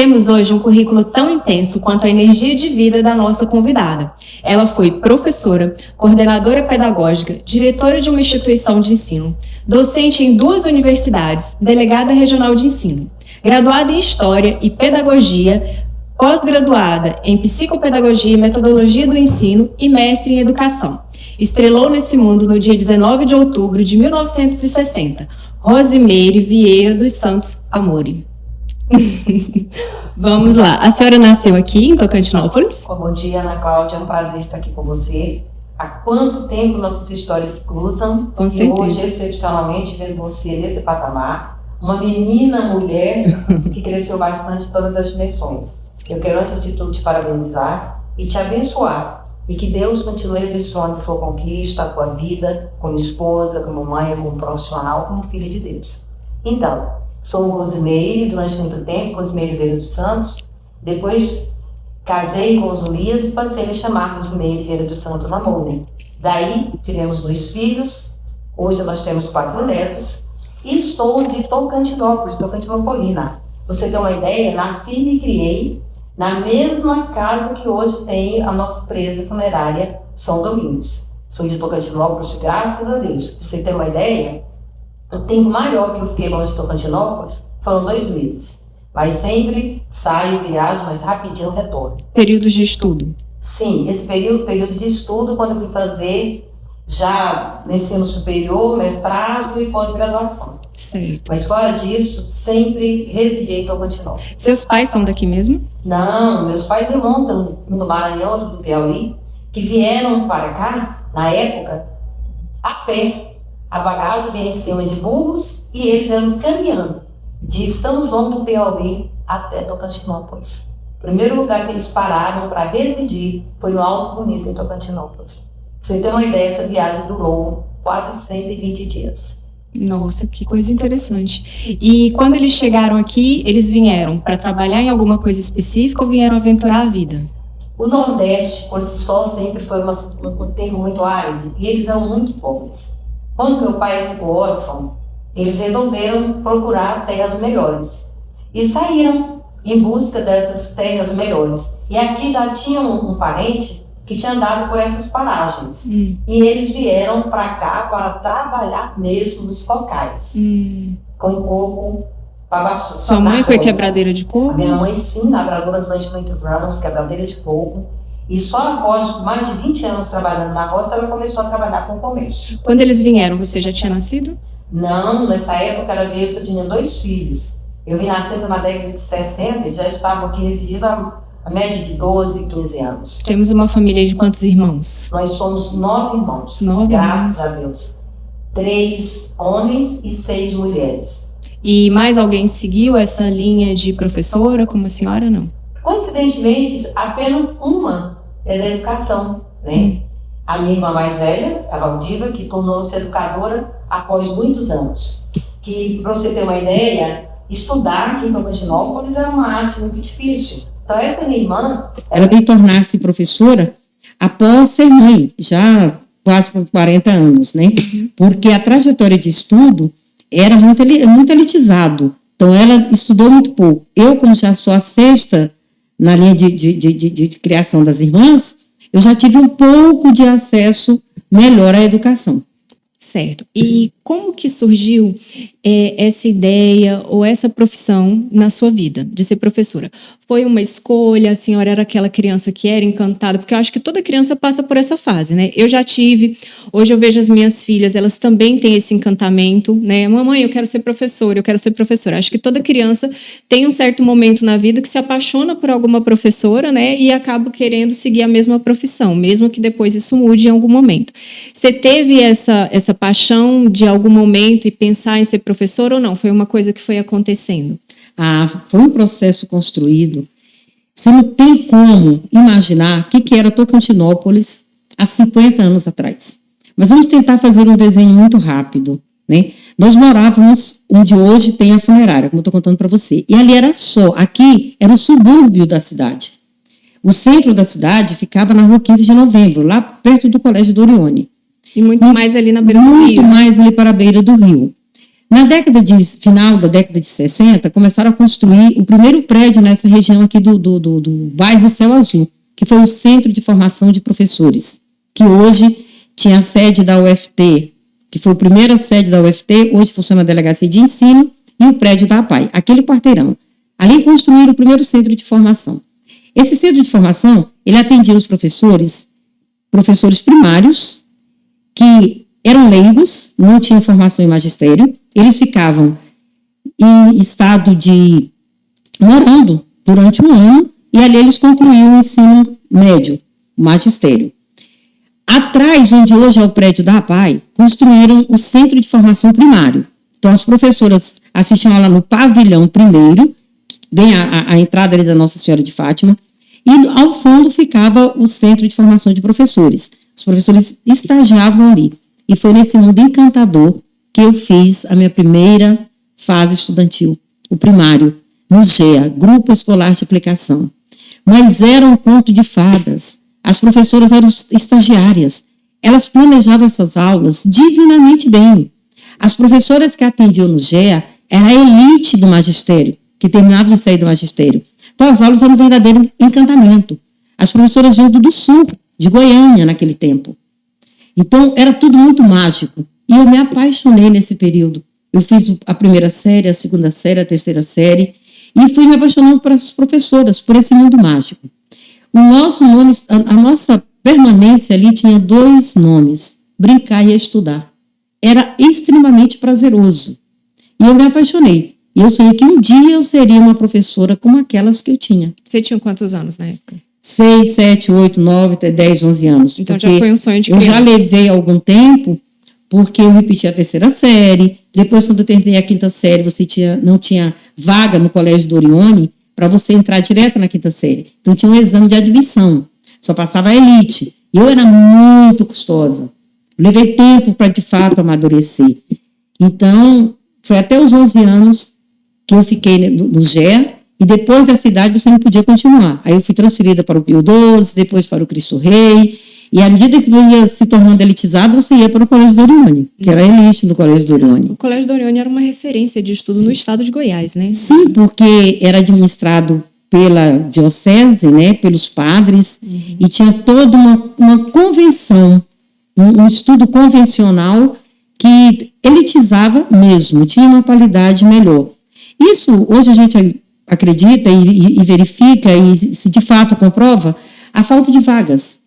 Temos hoje um currículo tão intenso quanto a energia de vida da nossa convidada. Ela foi professora, coordenadora pedagógica, diretora de uma instituição de ensino, docente em 2 universidades, delegada regional de ensino, graduada em História e Pedagogia, pós-graduada em Psicopedagogia e Metodologia do Ensino e mestre em Educação. Estrelou nesse mundo no dia 19 de outubro de 1960. Rosimeire Vieira dos Santos Amori. Vamos lá. A senhora nasceu aqui em Tocantinópolis? Bom dia, Ana Cláudia. É um prazer estar aqui com você. Há quanto tempo nossas histórias se cruzam? Com certeza. E hoje, excepcionalmente, vendo você nesse patamar, uma menina, mulher, que cresceu bastante em todas as dimensões. Eu quero, antes de tudo, te parabenizar e te abençoar. E que Deus continue abençoando a sua conquista, a tua vida, como esposa, como mãe, como profissional, como filha de Deus. Então, sou Rosimeire, durante muito tempo, Rosimeire Vieira dos Santos. Depois casei com Zulias e passei a me chamar Rosimeire Vieira dos Santos Amori. Daí tivemos 2 filhos, hoje nós temos 4 netos e sou de Tocantinópolis, Tocantinopolina. Você tem uma ideia? Nasci e me criei na mesma casa que hoje tem a nossa empresa funerária São Domingos. Sou de Tocantinópolis, graças a Deus. Pra você ter uma ideia, o tempo maior que eu fiquei longe de Tocantinópolis foram 2 meses. Mas sempre saio, viajo, mas rapidinho retorno. Períodos de estudo? Sim, esse período de estudo, quando eu fui fazer já no ensino superior, mestrado e pós-graduação. Certo. Mas fora disso, sempre residi em Tocantinópolis. Seus pais são daqui mesmo? Não, meus pais remontam no Maranhão, do Piauí, que vieram para cá, na época, a pé. A bagagem vinha em cima de burros e eles vieram caminhando de São João do Piauí até Tocantinópolis. O primeiro lugar que eles pararam para residir foi no Alto Bonito, em Tocantinópolis. Pra você ter uma ideia, essa viagem durou quase 120 dias. Nossa, que coisa interessante. E quando eles chegaram aqui, eles vieram para trabalhar em alguma coisa específica ou vieram aventurar a vida? O Nordeste, por si só, sempre foi um termo muito árido e eles eram muito pobres. Quando meu pai ficou órfão, eles resolveram procurar terras melhores e saíram em busca dessas terras melhores. E aqui já tinha um parente que tinha andado por essas paragens. E eles vieram para cá para trabalhar mesmo nos cocais, com coco, babaçu. Sua mãe foi quebradeira de coco? A minha mãe, sim, lavradora durante muitos anos, quebradeira de coco. E só após mais de 20 anos trabalhando na roça, ela começou a trabalhar com comércio. Quando eles vieram, você já tinha nascido? Não, nessa época ela veio, eu tinha 2 filhos. Eu vim nascer na década de 60 e já estavam aqui residindo a média de 12, 15 anos. Temos uma família de quantos irmãos? Nós somos 9 irmãos, 9 graças irmãos. a Deus. 3 homens e 6 mulheres. E mais alguém seguiu essa linha de professora, como a senhora, não? Coincidentemente, apenas uma é da educação, né? A minha irmã mais velha, a Valdiva, que tornou-se educadora após muitos anos. Que, para você ter uma ideia, estudar aqui em Tocantinópolis era uma arte muito difícil. Então, essa minha irmã... Ela veio tornar-se professora após ser mãe, já quase com 40 anos, né? Porque a trajetória de estudo era muito elitizado. Então, ela estudou muito pouco. Eu, como já sou a 6ª na linha de criação das irmãs, eu já tive um pouco de acesso melhor à educação. Certo. E como que surgiu essa ideia ou essa profissão na sua vida, de ser professora? Foi uma escolha? A senhora era aquela criança que era encantada? Porque eu acho que toda criança passa por essa fase, né? Eu já tive, hoje eu vejo as minhas filhas, elas também têm esse encantamento, né? Mamãe, eu quero ser professora, eu quero ser professora. Acho que toda criança tem um certo momento na vida que se apaixona por alguma professora, né? E acaba querendo seguir a mesma profissão, mesmo que depois isso mude em algum momento. Você teve essa paixão de algum momento e pensar em ser professora ou não? Foi uma coisa que foi acontecendo? Foi um processo construído. Você não tem como imaginar o que era Tocantinópolis há 50 anos atrás. Mas vamos tentar fazer um desenho muito rápido, né? Nós morávamos onde hoje tem a funerária, como eu estou contando para você. E ali aqui era o subúrbio da cidade. O centro da cidade ficava na rua 15 de novembro, lá perto do Colégio do Orione. E muito mais ali na beira do rio. Muito mais ali para a beira do rio. Final da década de 60, começaram a construir o primeiro prédio nessa região aqui do bairro Céu Azul, que foi o Centro de Formação de Professores, que hoje tinha a sede da UFT, que foi a primeira sede da UFT, hoje funciona a Delegacia de Ensino, e o prédio da APAI, aquele quarteirão. Ali construíram o primeiro centro de formação. Esse centro de formação, ele atendia os professores primários, que eram leigos, não tinham formação em magistério, eles ficavam em estado de morando durante um ano, e ali eles concluíam o ensino médio, o magistério. Atrás, onde hoje é o prédio da APAI, construíram o centro de formação primário. Então, as professoras assistiam lá no pavilhão primeiro, bem a entrada ali da Nossa Senhora de Fátima, e ao fundo ficava o centro de formação de professores. Os professores estagiavam ali. E foi nesse mundo encantador que eu fiz a minha primeira fase estudantil, o primário, no GEA, Grupo Escolar de Aplicação. Mas era um conto de fadas. As professoras eram estagiárias. Elas planejavam essas aulas divinamente bem. As professoras que atendiam no GEA era a elite do magistério, que terminava de sair do magistério. Então, as aulas eram um verdadeiro encantamento. As professoras vinham do sul, de Goiânia, naquele tempo. Então, era tudo muito mágico. E eu me apaixonei nesse período. Eu fiz a primeira série, a segunda série, a terceira série, e fui me apaixonando por essas professoras, por esse mundo mágico. O nosso nome, a nossa permanência ali tinha 2 nomes, brincar e estudar. Era extremamente prazeroso. E eu me apaixonei. E eu sonhei que um dia eu seria uma professora como aquelas que eu tinha. Você tinha quantos anos na época? 6, 7, 8, 9, até 10, 11 anos. Então já foi um sonho de criança. Eu já levei algum tempo, porque eu repeti a terceira série. Depois, quando eu terminei a quinta série, não tinha vaga no Colégio do Orione para você entrar direto na quinta série. Então tinha um exame de admissão. Só passava a elite. E eu era muito custosa. Levei tempo para, de fato, amadurecer. Então, foi até os 11 anos que eu fiquei no GEA, e depois dessa idade você não podia continuar. Aí eu fui transferida para o Pio XII, depois para o Cristo Rei, e à medida que eu ia se tornando elitizado, você ia para o Colégio do Orione, que era a elite do Colégio do Orione. O Colégio do Orione era uma referência de estudo no estado de Goiás, né? Sim, porque era administrado pela diocese, né, pelos padres, e tinha toda uma convenção, um estudo convencional que elitizava mesmo, tinha uma qualidade melhor. Isso, hoje a gente acredita e verifica e se de fato comprova a falta de vagas.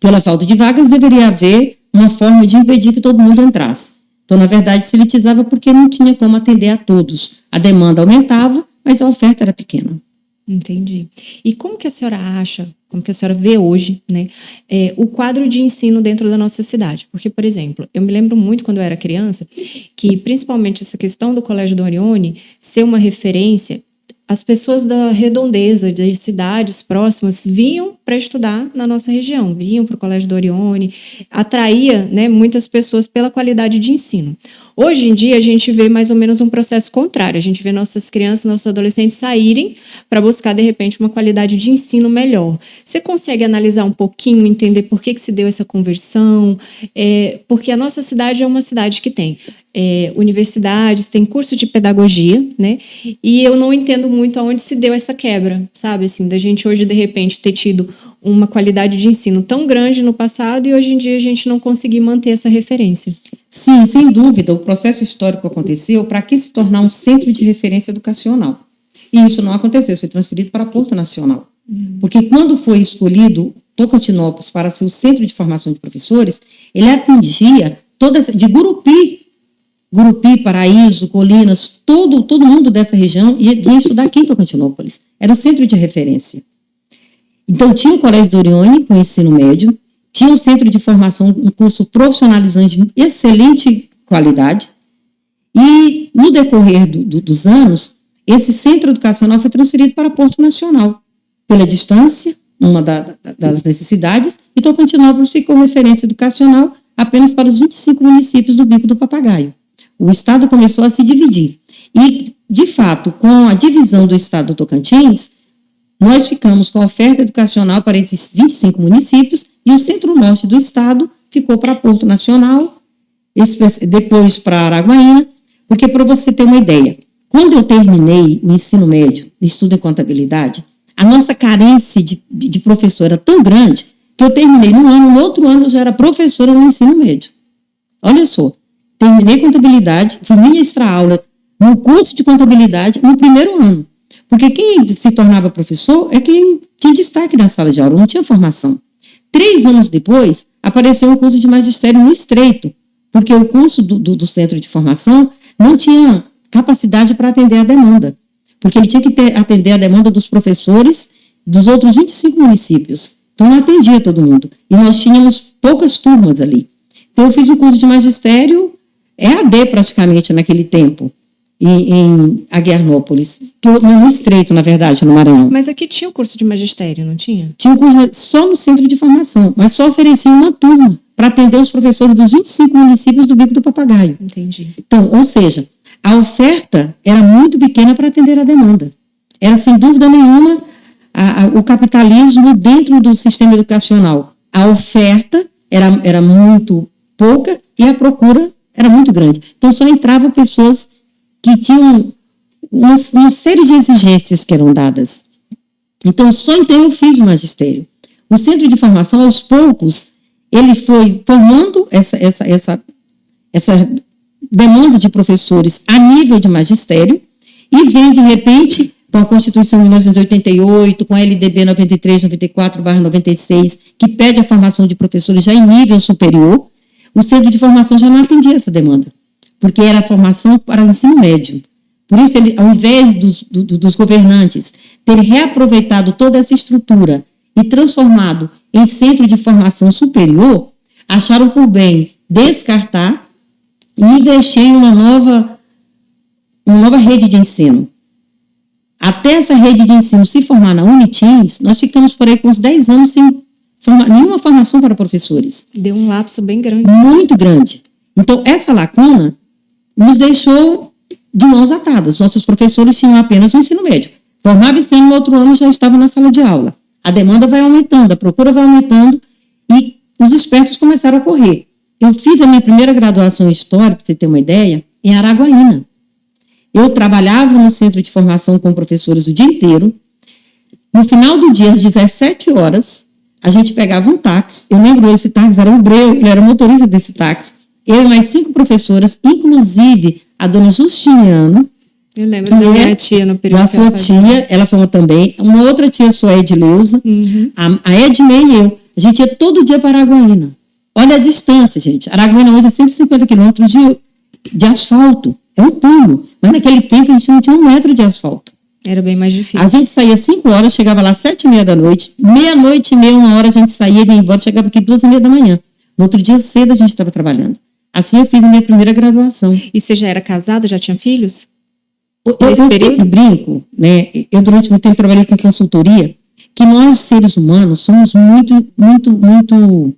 Pela falta de vagas, deveria haver uma forma de impedir que todo mundo entrasse. Então, na verdade, se elitizava porque não tinha como atender a todos. A demanda aumentava, mas a oferta era pequena. Entendi. E como que a senhora acha, como que a senhora vê hoje, né, o quadro de ensino dentro da nossa cidade? Porque, por exemplo, eu me lembro muito quando eu era criança, que principalmente essa questão do Colégio do Orione ser uma referência, as pessoas da redondeza, das cidades próximas, vinham para estudar na nossa região, vinham para o Colégio do Orione, atraía, né, muitas pessoas pela qualidade de ensino. Hoje em dia, a gente vê mais ou menos um processo contrário. A gente vê nossas crianças, nossos adolescentes saírem para buscar, de repente, uma qualidade de ensino melhor. Você consegue analisar um pouquinho, entender por que se deu essa conversão? Porque a nossa cidade é uma cidade que tem universidades, tem curso de pedagogia, né? E eu não entendo muito aonde se deu essa quebra, sabe? Assim, da gente hoje, de repente, ter tido uma qualidade de ensino tão grande no passado e hoje em dia a gente não conseguir manter essa referência. Sim, sem dúvida, o processo histórico aconteceu para que se tornar um centro de referência educacional. E isso não aconteceu, foi transferido para Porto Nacional. Porque quando foi escolhido Tocantinópolis para ser o centro de formação de professores, ele atingia de Gurupi, Paraíso, Colinas, todo mundo dessa região ia estudar aqui em Tocantinópolis. Era o centro de referência. Então, tinha o Colégio do Orione, com ensino médio, tinha o centro de formação, um curso profissionalizante de excelente qualidade, e no decorrer dos anos, esse centro educacional foi transferido para Porto Nacional, pela distância, uma das necessidades, e Tocantinópolis ficou referência educacional apenas para os 25 municípios do Bico do Papagaio. O estado começou a se dividir. E, de fato, com a divisão do estado do Tocantins, nós ficamos com a oferta educacional para esses 25 municípios e o centro-norte do estado ficou para Porto Nacional, depois para Araguaína, Porque, para você ter uma ideia, quando eu terminei o ensino médio, estudo em contabilidade, a nossa carência de professor era tão grande que eu terminei num ano, no outro ano eu já era professora no ensino médio. Olha só, terminei contabilidade, fui ministrar aula no curso de contabilidade no primeiro ano. Porque quem se tornava professor é quem tinha destaque na sala de aula, não tinha formação. 3 anos depois, apareceu um curso de magistério no Estreito, porque o curso do centro de formação não tinha capacidade para atender a demanda, porque ele tinha que atender a demanda dos professores dos outros 25 municípios. Então, não atendia todo mundo. E nós tínhamos poucas turmas ali. Então, eu fiz o curso de magistério EAD praticamente naquele tempo, em Aguiarnópolis, no Estreito, na verdade, no Maranhão. Mas aqui tinha o curso de magistério, não tinha? Tinha um curso só no centro de formação, mas só oferecia uma turma para atender os professores dos 25 municípios do Bico do Papagaio. Entendi. Então, ou seja, a oferta era muito pequena para atender a demanda. Era, sem dúvida nenhuma, o capitalismo dentro do sistema educacional. A oferta era muito pouca e a procura era muito grande. Então, só entravam pessoas que tinham uma série de exigências que eram dadas. Então, só então eu fiz o magistério. O centro de formação, aos poucos, ele foi formando essa demanda de professores a nível de magistério e vem, de repente, com a Constituição de 1988, com a LDB 93/94/96, que pede a formação de professores já em nível superior, o centro de formação já não atendia essa demanda, porque era formação para ensino médio. Por isso, ele, ao invés dos governantes terem reaproveitado toda essa estrutura e transformado em centro de formação superior, acharam por bem descartar e investir em uma nova rede de ensino. Até essa rede de ensino se formar na Unitins, nós ficamos por aí com uns 10 anos sem nenhuma formação para professores. Deu um lapso bem grande. Muito grande. Então, essa lacuna nos deixou de mãos atadas. Nossos professores tinham apenas o ensino médio. Formava esse ano, no outro ano já estava na sala de aula. A demanda vai aumentando, a procura vai aumentando e os espertos começaram a correr. Eu fiz a minha primeira graduação em História, para você ter uma ideia, em Araguaína. Eu trabalhava no centro de formação com professores o dia inteiro. No final do dia, às 17 horas, a gente pegava um táxi. Eu lembro, esse táxi era o Breu, ele era motorista desse táxi. Eu e mais 5 professoras, inclusive a dona Justiniana. Eu lembro da minha tia no período. Da sua tia, ela foi também. Uma outra tia sua, Edileuza. Uhum. A Edmei e eu. A gente ia todo dia para Araguaína. Olha a distância, gente. Araguaína hoje é 150 quilômetros de asfalto. É um pulo. Mas naquele tempo a gente não tinha 1 metro de asfalto. Era bem mais difícil. A gente saía 5 horas, chegava lá 7h30 da noite. Meia-noite e meia, 1 hora, a gente saía e vinha embora. Chegava aqui 2h30 da manhã. No outro dia cedo a gente estava trabalhando. Assim eu fiz a minha primeira graduação. E você já era casada, já tinha filhos? Eu sempre brinco, né? Eu durante muito tempo trabalhei com consultoria, que nós, seres humanos, somos muito, muito, muito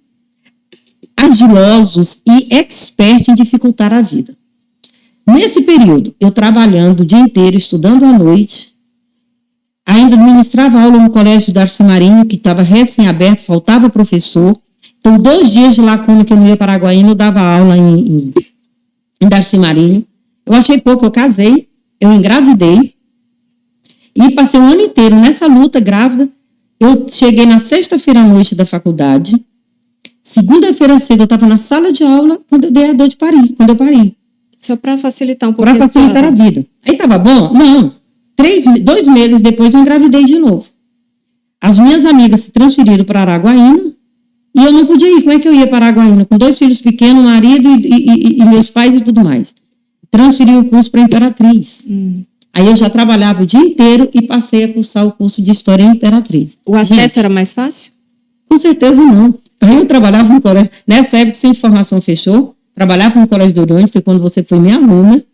ardilosos e expert em dificultar a vida. Nesse período, eu trabalhando o dia inteiro, estudando à noite, ainda ministrava aula no colégio Darcy Marinho, que estava recém-aberto, faltava professor. Então, 2 dias de lacuna que eu não ia para Araguaína, eu dava aula em Darcy Marinho. Eu achei pouco, eu casei, eu engravidei e passei o ano inteiro nessa luta, grávida. Eu cheguei na sexta-feira à noite da faculdade. Segunda-feira cedo eu estava na sala de aula quando eu dei a dor de parir, quando eu pari. Só para facilitar um pouquinho. Para facilitar a vida. Aí estava bom? Não. 2 meses depois eu engravidei de novo. As minhas amigas se transferiram para Araguaína e eu não podia ir. Como é que eu ia para Araguaína? Com 2 filhos pequenos, marido e meus pais e tudo mais. Transferi o curso para Imperatriz. Aí eu já trabalhava o dia inteiro e passei a cursar o curso de História em Imperatriz. O acesso era mais fácil? Com certeza não. Aí eu trabalhava no colégio. Nessa época, o Centro de Formação fechou. Trabalhava no Colégio do Orione, foi quando você foi minha aluna.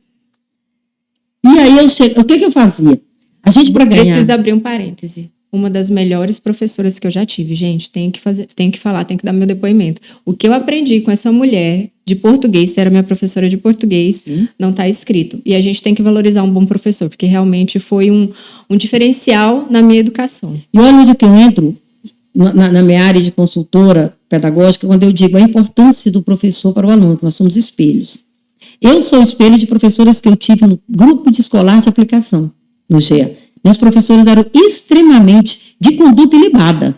E aí o que eu fazia? A gente, para ganhar... Preciso abrir um parêntese. Uma das melhores professoras que eu já tive, gente, tenho que falar, tenho que dar meu depoimento. O que eu aprendi com essa mulher de português, era minha professora de português, não está escrito. E a gente tem que valorizar um bom professor, porque realmente foi um diferencial na minha educação. E olha onde que eu entro, na minha área de consultora pedagógica, quando eu digo a importância do professor para o aluno, que nós somos espelhos. Eu sou espelho de professoras que eu tive no grupo de escolar de aplicação, no GEA. Meus professores eram extremamente de conduta ilibada.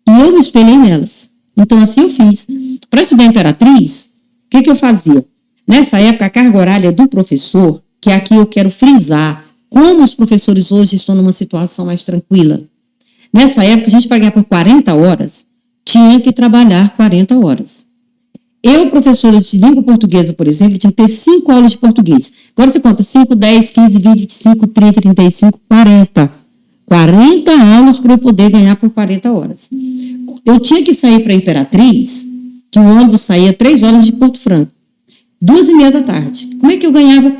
E eu me espelhei nelas. Então, assim eu fiz. Para estudar Imperatriz, o que eu fazia? Nessa época, a carga horária do professor, que aqui eu quero frisar, como os professores hoje estão numa situação mais tranquila. Nessa época, a gente pagava por 40 horas, tinha que trabalhar 40 horas. Eu, professora de língua portuguesa, por exemplo, tinha que ter 5 aulas de português. Agora você conta 5, 10, 15, 20, 25, 30, 35, 40. 40 aulas para eu poder ganhar por 40 horas. Eu tinha que sair para a Imperatriz, que o ônibus saía 3 horas de Porto Franco, 2h30 da tarde. Como é que eu ganhava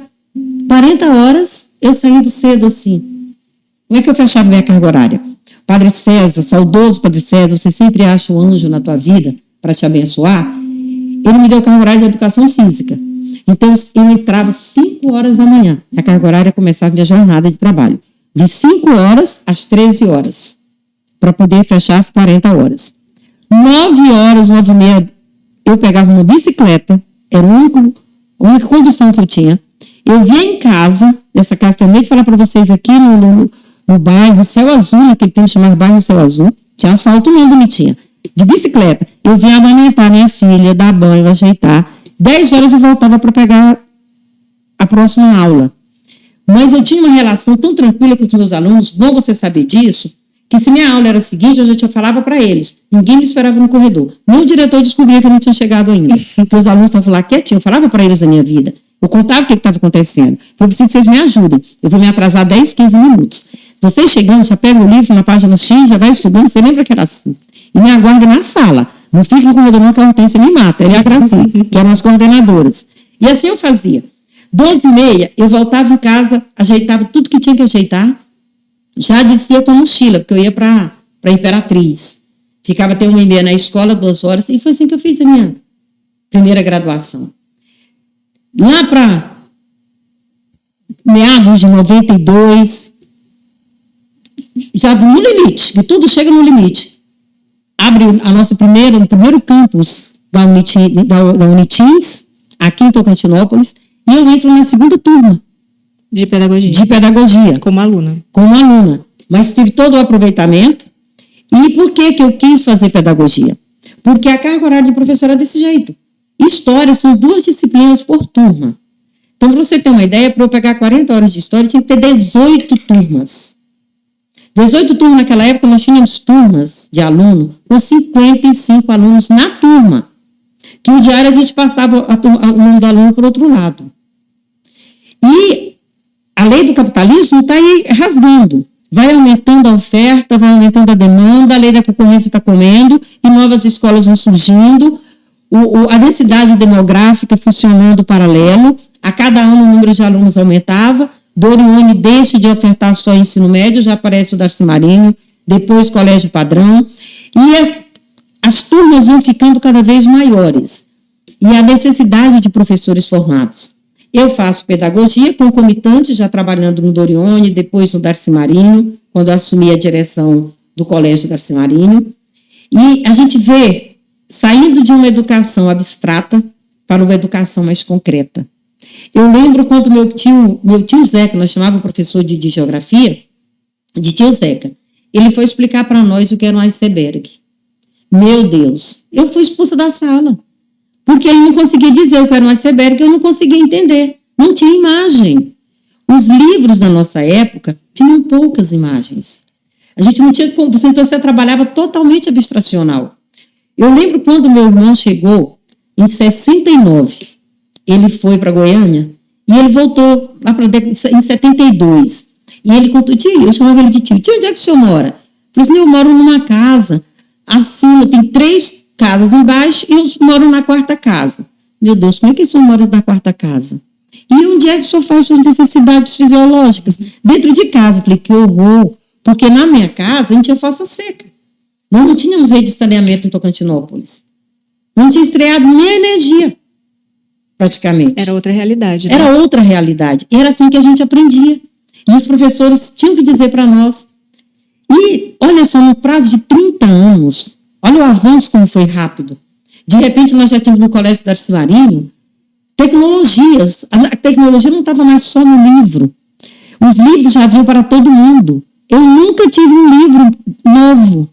40 horas eu saindo cedo assim? Como é que eu fechava minha carga horária? Padre César, saudoso Padre César, você sempre acha um anjo na tua vida para te abençoar. Ele me deu carga horária de educação física. Então, eu entrava 5 horas da manhã. A carga horária começava a minha jornada de trabalho. De 5 horas às 13 horas. Para poder fechar as 40 horas. 9 horas, 9h30, eu pegava uma bicicleta. Era a única condução que eu tinha. Eu via em casa, essa casa que eu acabei de falar para vocês aqui no bairro Céu Azul, naquele tempo chamava bairro Céu Azul. Tinha asfalto não bonitinha. De bicicleta, eu vinha amamentar minha filha, dar banho, ajeitar. 10 horas eu voltava para pegar a próxima aula. Mas eu tinha uma relação tão tranquila com os meus alunos, bom você saber disso, que se minha aula era a seguinte, eu já falava para eles. Ninguém me esperava no corredor. Nem o diretor descobria que eu não tinha chegado ainda. Porque os alunos estavam lá quietinhos, eu falava para eles da minha vida. Eu contava o que estava acontecendo. Eu preciso que vocês me ajudem. Eu vou me atrasar 10, 15 minutos. Vocês chegando, já pega o livro na página X, já vai estudando, você lembra que era assim? E me aguarda na sala. Não fique no corredor não, que a Hortência me mata. Ela e a Gracinha, que eram as coordenadoras. E assim eu fazia. 12h30, eu voltava em casa, ajeitava tudo que tinha que ajeitar. Já descia com a mochila, porque eu ia para Imperatriz. Ficava até 1h30 na escola, 2 horas. E foi assim que eu fiz a minha primeira graduação. Lá para meados de 92, já no limite, que tudo chega no limite. Abre a nossa o primeiro campus da Unitins, aqui em Tocantinópolis, e eu entro na segunda turma. De pedagogia. De pedagogia. Como aluna. Como aluna. Mas tive todo o aproveitamento. E por que eu quis fazer pedagogia? Porque a carga horária de professor é desse jeito. História são 2 disciplinas por turma. Então, para você ter uma ideia, para eu pegar 40 horas de história, tinha que ter 18 turmas. 18 turmas naquela época, nós tínhamos turmas de aluno com 55 alunos na turma. Que o diário a gente passava o nome do aluno para o outro lado. E a lei do capitalismo está aí rasgando. Vai aumentando a oferta, vai aumentando a demanda, a lei da concorrência está comendo e novas escolas vão surgindo. A densidade demográfica funcionando paralelo. A cada ano o número de alunos aumentava. Dorione deixa de ofertar só ensino médio, já aparece o Darcy Marinho, depois colégio padrão, e as turmas vão ficando cada vez maiores, e a necessidade de professores formados. Eu faço pedagogia concomitante, já trabalhando no Dorione, depois no Darcy Marinho, quando assumi a direção do colégio Darcy Marinho, e a gente vê, saindo de uma educação abstrata para uma educação mais concreta. Eu lembro quando meu tio Zeca, nós chamávamos o professor de geografia, de tio Zeca, ele foi explicar para nós o que era um iceberg. Meu Deus, eu fui expulsa da sala, porque ele não conseguia dizer o que era um iceberg, eu não conseguia entender, não tinha imagem. Os livros da nossa época tinham poucas imagens. A gente não tinha como, então você trabalhava totalmente abstracional. Eu lembro quando meu irmão chegou, em 69, ele foi para Goiânia e ele voltou lá em 72. E ele contou, tio, eu chamava ele de tio, onde é que o senhor mora? Eu falei assim, eu moro numa casa, acima, tem 3 casas embaixo e eu moro na 4ª casa. Meu Deus, como é que o senhor mora na 4ª casa? E onde é que o senhor faz suas necessidades fisiológicas? Dentro de casa. Eu falei, que horror, porque na minha casa a gente tinha fossa seca. Nós não tínhamos rede de saneamento em Tocantinópolis. Não tinha estreado nem a energia. Praticamente. Era outra realidade. Né? Era outra realidade. Era assim que a gente aprendia. E os professores tinham que dizer para nós. E, olha só, no prazo de 30 anos, olha o avanço como foi rápido. De repente, nós já tínhamos no Colégio Darcy Marinho tecnologias. A tecnologia não estava mais só no livro. Os livros já vinham para todo mundo. Eu nunca tive um livro novo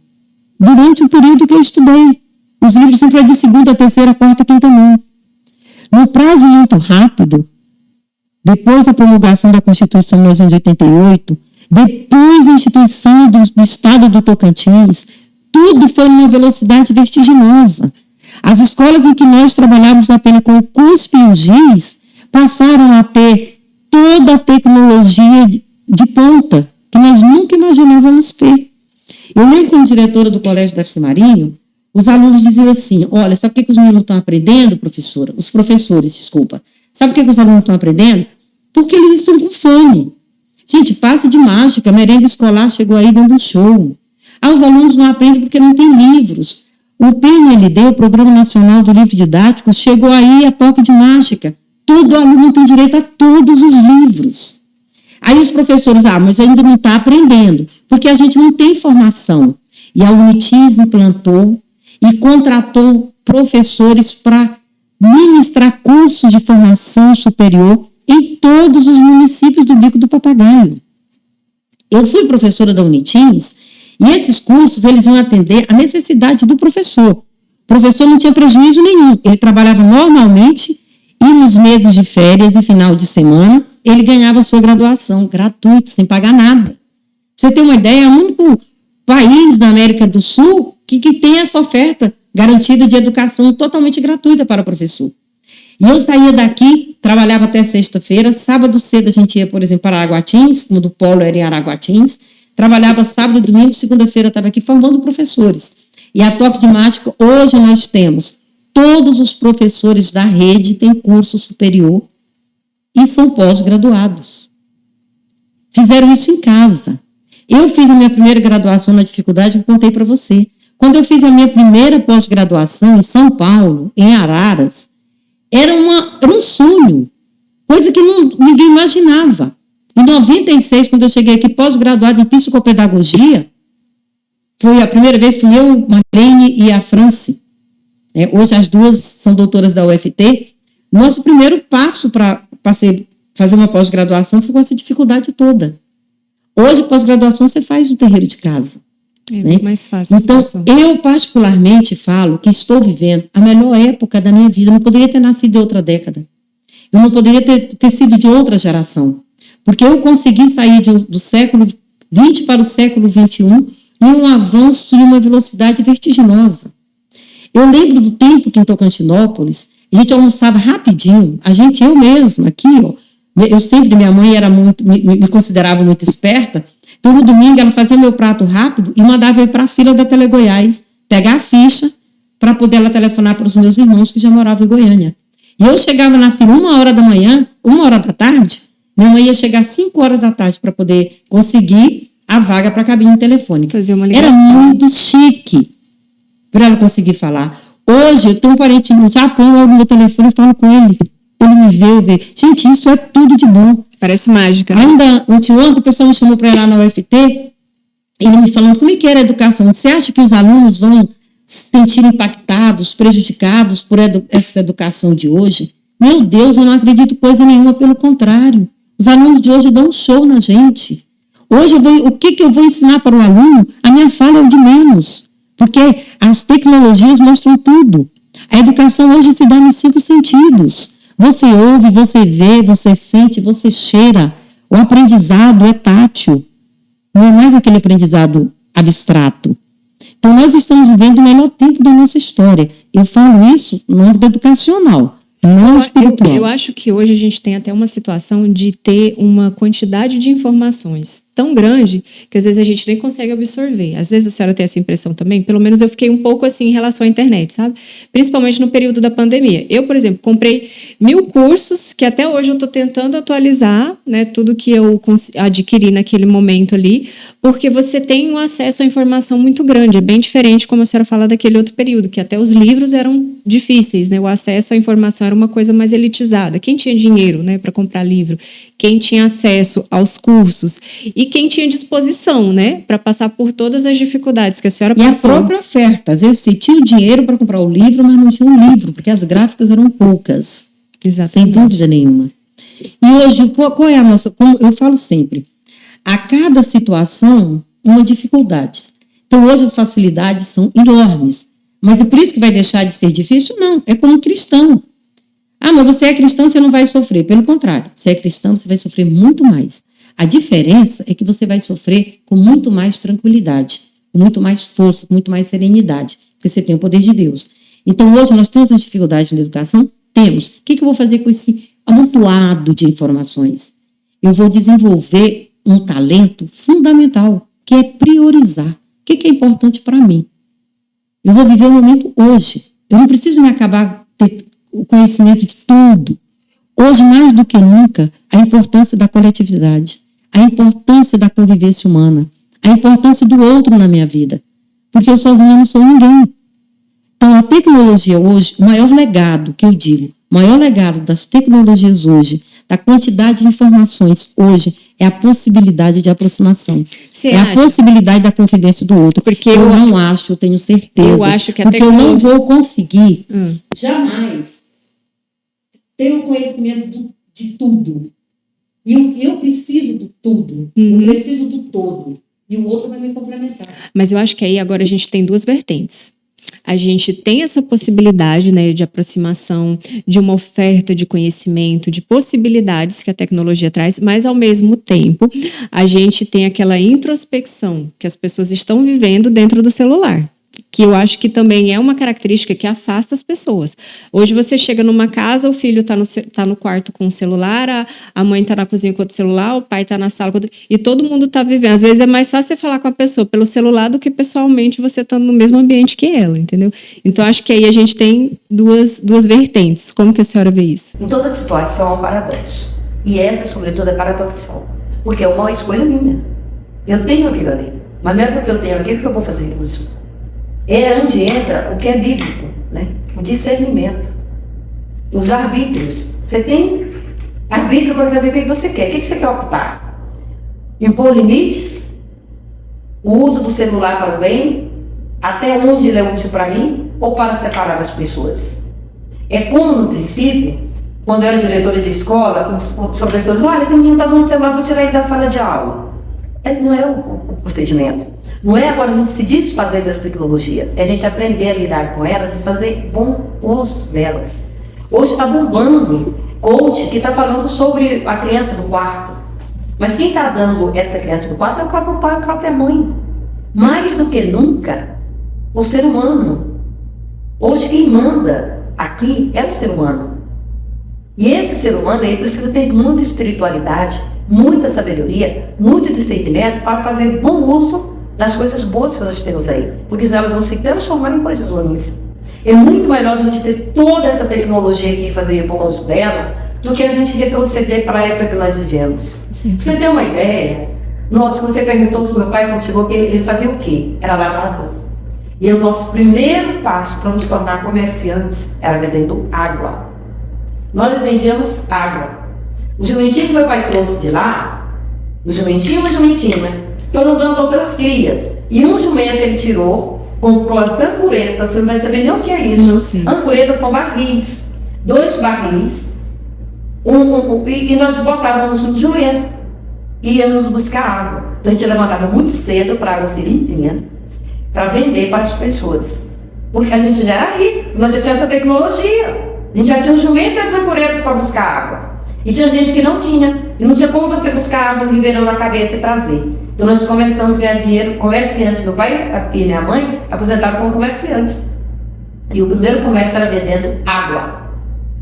durante o período que eu estudei. Os livros sempre eram de segunda, terceira, quarta, quinta mão. No prazo muito rápido, depois da promulgação da Constituição de 1988, depois da instituição do Estado do Tocantins, tudo foi numa velocidade vertiginosa. As escolas em que nós trabalhávamos apenas com o CUSP e o GIS passaram a ter toda a tecnologia de ponta que nós nunca imaginávamos ter. Eu lembro como diretora do Colégio Darcy Marinho, os alunos diziam assim, olha, sabe por que os meninos estão aprendendo, professora? Os professores, desculpa. Sabe por que os alunos estão aprendendo? Porque eles estão com fome. Gente, passe de mágica, merenda escolar chegou aí dando um show. Os alunos não aprendem porque não tem livros. O PNLD, o Programa Nacional do Livro Didático, chegou aí a toque de mágica. Todo aluno tem direito a todos os livros. Aí os professores, mas ainda não está aprendendo, porque a gente não tem formação. E a Unitis implantou e contratou professores para ministrar cursos de formação superior em todos os municípios do Bico do Papagaio. Eu fui professora da Unitis e esses cursos eles iam atender a necessidade do professor. O professor não tinha prejuízo nenhum, ele trabalhava normalmente e nos meses de férias e final de semana ele ganhava sua graduação gratuito, sem pagar nada. Pra você ter uma ideia, é o único país da América do Sul que tem essa oferta garantida de educação totalmente gratuita para o professor. E eu saía daqui, trabalhava até sexta-feira, sábado cedo a gente ia, por exemplo, para Araguatins, como do polo era em Araguatins, trabalhava sábado e domingo, segunda-feira estava aqui formando professores. E a toque de mágica, hoje nós temos, todos os professores da rede têm curso superior e são pós-graduados. Fizeram isso em casa. Eu fiz a minha primeira graduação na dificuldade, eu contei para você. Quando eu fiz a minha primeira pós-graduação em São Paulo, em Araras, era um sonho, coisa que ninguém imaginava. Em 96, quando eu cheguei aqui pós-graduada em psicopedagogia, foi a primeira vez que fui eu, Marlene e a Franci. Hoje as duas são doutoras da UFT. Nosso primeiro passo para fazer uma pós-graduação foi com essa dificuldade toda. Hoje, pós-graduação, você faz no terreiro de casa. É muito mais fácil. Então, eu particularmente falo que estou vivendo a melhor época da minha vida. Eu não poderia ter nascido de outra década. Eu não poderia ter sido de outra geração. Porque eu consegui sair do século XX para o século XXI em um avanço e uma velocidade vertiginosa. Eu lembro do tempo que em Tocantinópolis, a gente almoçava rapidinho. Eu mesma, aqui, minha mãe era me considerava muito esperta. Então, no domingo, ela fazia meu prato rápido e mandava eu ir para a fila da Telegoiás, pegar a ficha para poder ela telefonar para os meus irmãos que já moravam em Goiânia. E eu chegava na fila 1h da manhã, 1h da tarde, minha mãe ia chegar 5h da tarde para poder conseguir a vaga para a cabine telefônica. Fazer uma ligação. Era muito chique para ela conseguir falar. Hoje, eu tenho um parente no Japão, eu olho no meu telefone e falo com ele. Ele me vê. Gente, isso é tudo de bom. Parece mágica. Né? Ainda ontem o pessoal me chamou para ir lá na UFT, ele me falando como é que era a educação. Você acha que os alunos vão se sentir impactados, prejudicados por essa educação de hoje? Meu Deus, eu não acredito coisa nenhuma, pelo contrário. Os alunos de hoje dão um show na gente. Hoje, o que eu vou ensinar para o aluno? A minha fala é o de menos, porque as tecnologias mostram tudo. A educação hoje se dá nos 5 sentidos. Você ouve, você vê, você sente, você cheira. O aprendizado é tátil. Não é mais aquele aprendizado abstrato. Então, nós estamos vivendo o melhor tempo da nossa história. Eu falo isso no âmbito educacional, não espiritual. Eu acho que hoje a gente tem até uma situação de ter uma quantidade de informações tão grande que às vezes a gente nem consegue absorver. Às vezes a senhora tem essa impressão também. Pelo menos eu fiquei um pouco assim em relação à internet, sabe? Principalmente no período da pandemia. Eu, por exemplo, comprei 1000 cursos que até hoje eu estou tentando atualizar, né, tudo que eu adquiri naquele momento ali, porque você tem um acesso à informação muito grande. É bem diferente, como a senhora fala, daquele outro período, que até os livros eram difíceis, né? O acesso à informação era uma coisa mais elitizada. Quem tinha dinheiro, né, para comprar livro? Quem tinha acesso aos cursos? E quem tinha disposição, né, para passar por todas as dificuldades que a senhora passou. E a própria oferta. Às vezes você tinha o dinheiro para comprar o livro, mas não tinha um livro, porque as gráficas eram poucas. Exatamente. Sem dúvida nenhuma. E hoje, qual é a nossa... Como eu falo sempre, a cada situação, uma dificuldade. Então, hoje as facilidades são enormes. Mas é por isso que vai deixar de ser difícil? Não, é como cristão. Ah, mas você é cristão, você não vai sofrer. Pelo contrário, você é cristão, você vai sofrer muito mais. A diferença é que você vai sofrer com muito mais tranquilidade, com muito mais força, com muito mais serenidade, porque você tem o poder de Deus. Então, hoje, nós temos as dificuldades na educação? Temos. O que eu vou fazer com esse amontoado de informações? Eu vou desenvolver um talento fundamental, que é priorizar. O que é importante para mim? Eu vou viver o momento hoje. Eu não preciso me acabar ter o conhecimento de tudo. Hoje, mais do que nunca, a importância da coletividade, a importância da convivência humana, a importância do outro na minha vida. Porque eu sozinha não sou ninguém. Então, a tecnologia hoje, o maior legado que eu digo, o maior legado das tecnologias hoje, da quantidade de informações hoje, é a possibilidade de aproximação. Você é acha? A possibilidade da confidência do outro. Porque eu não acho, eu tenho certeza. Eu acho que a porque tecnologia... eu não vou conseguir jamais ter o conhecimento de tudo. E eu preciso do tudo. Eu preciso do todo. E o outro vai me complementar. Mas eu acho que aí agora a gente tem duas vertentes. A gente tem essa possibilidade, né, de aproximação, de uma oferta de conhecimento, de possibilidades que a tecnologia traz, mas ao mesmo tempo a gente tem aquela introspecção que as pessoas estão vivendo dentro do celular, que eu acho que também é uma característica que afasta as pessoas. Hoje você chega numa casa, o filho tá no quarto com o celular, a mãe tá na cozinha com o celular, o pai tá na sala e todo mundo tá vivendo. Às vezes é mais fácil você falar com a pessoa pelo celular do que pessoalmente você estando no mesmo ambiente que ela, entendeu? Então acho que aí a gente tem duas vertentes. Como que a senhora vê isso? Em toda situação há um paradoxo. E essa, sobretudo, é paradoxal. Porque é uma escolha minha. Eu tenho aquilo ali. Mas não é porque eu tenho aquilo que eu vou fazer uso. É onde entra o que é bíblico, né? O discernimento. Os arbítrios. Você tem arbítrio para fazer o que você quer. O que você quer optar? Impor limites? O uso do celular para o bem? Até onde ele é útil para mim? Ou para separar as pessoas? É como, no princípio, quando eu era diretora de escola, os professores, olha, tem um menino que está usando celular, vou tirar ele da sala de aula. Não é o procedimento. Não é agora a gente se desfazer das tecnologias, é a gente aprender a lidar com elas e fazer bom uso delas. Hoje está bombando coach que está falando sobre a criança do quarto. Mas quem está dando essa criança do quarto é o próprio pai, a própria mãe. Mais do que nunca, o ser humano. Hoje quem manda aqui é o ser humano. E esse ser humano ele precisa ter muita espiritualidade, muita sabedoria, muito discernimento para fazer bom uso das coisas boas que nós temos aí, porque elas vão se transformar em coisas ruins. É muito melhor a gente ter toda essa tecnologia aqui e fazer bom uso dela, do que a gente retroceder para a época que nós vivemos. Pra você ter uma ideia, nossa, você perguntou para o meu pai quando chegou, que ele fazia o quê? Era lavrador. E o nosso primeiro passo para nos tornar comerciantes era vendendo água. Nós vendíamos água. O jumentinho que meu pai trouxe de lá, o jumentinho e uma jumentina, foram dando outras crias. E um jumento ele tirou, comprou as ancoretas, você não vai saber nem o que é isso. Ancoretas são barris, 2 barris, e nós botávamos no jumento e íamos buscar água. Então a gente levantava muito cedo para a água ser limpinha, para vender para as pessoas. Porque a gente já era rico, nós já tínhamos essa tecnologia. A gente já tinha um jumento e as ancoretas para buscar água. E tinha gente que não tinha. E não tinha como você buscar água no ribeirão na cabeça e trazer. Então nós começamos a ganhar dinheiro, comerciante. Meu pai e minha mãe aposentaram como comerciantes. E o primeiro comércio era vendendo água.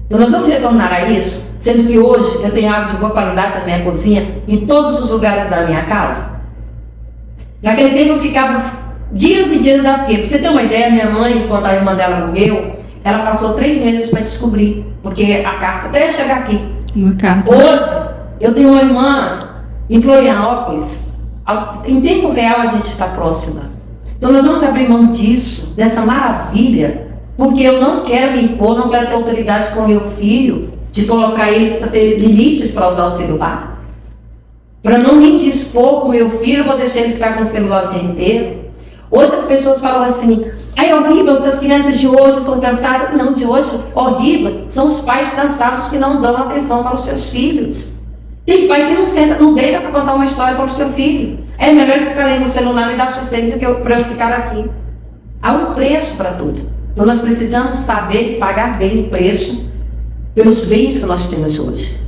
Então nós vamos retornar a isso, sendo que hoje eu tenho água de boa qualidade na minha cozinha, em todos os lugares da minha casa. Naquele tempo eu ficava dias e dias da fila. Pra você ter uma ideia, minha mãe, quando a irmã dela morreu, ela passou 3 meses para descobrir, porque a carta até chegar aqui. Uma carta. Hoje, eu tenho uma irmã em Florianópolis, em tempo real a gente está próxima. Então nós vamos abrir mão disso, dessa maravilha, porque eu não quero me impor, não quero ter autoridade com meu filho, de colocar ele para ter limites para usar o celular. Para não me dispor com meu filho, vou deixar ele ficar com o celular o dia inteiro. Hoje as pessoas falam assim, é horrível, as crianças de hoje são cansadas. Não, de hoje, horrível, são os pais cansados que não dão atenção para os seus filhos. Tem pai que não senta, não deita para contar uma história para o seu filho. É melhor ele ficar ali no celular e dar sossego do que para eu ficar aqui. Há um preço para tudo. Então nós precisamos saber e pagar bem o preço pelos bens que nós temos hoje.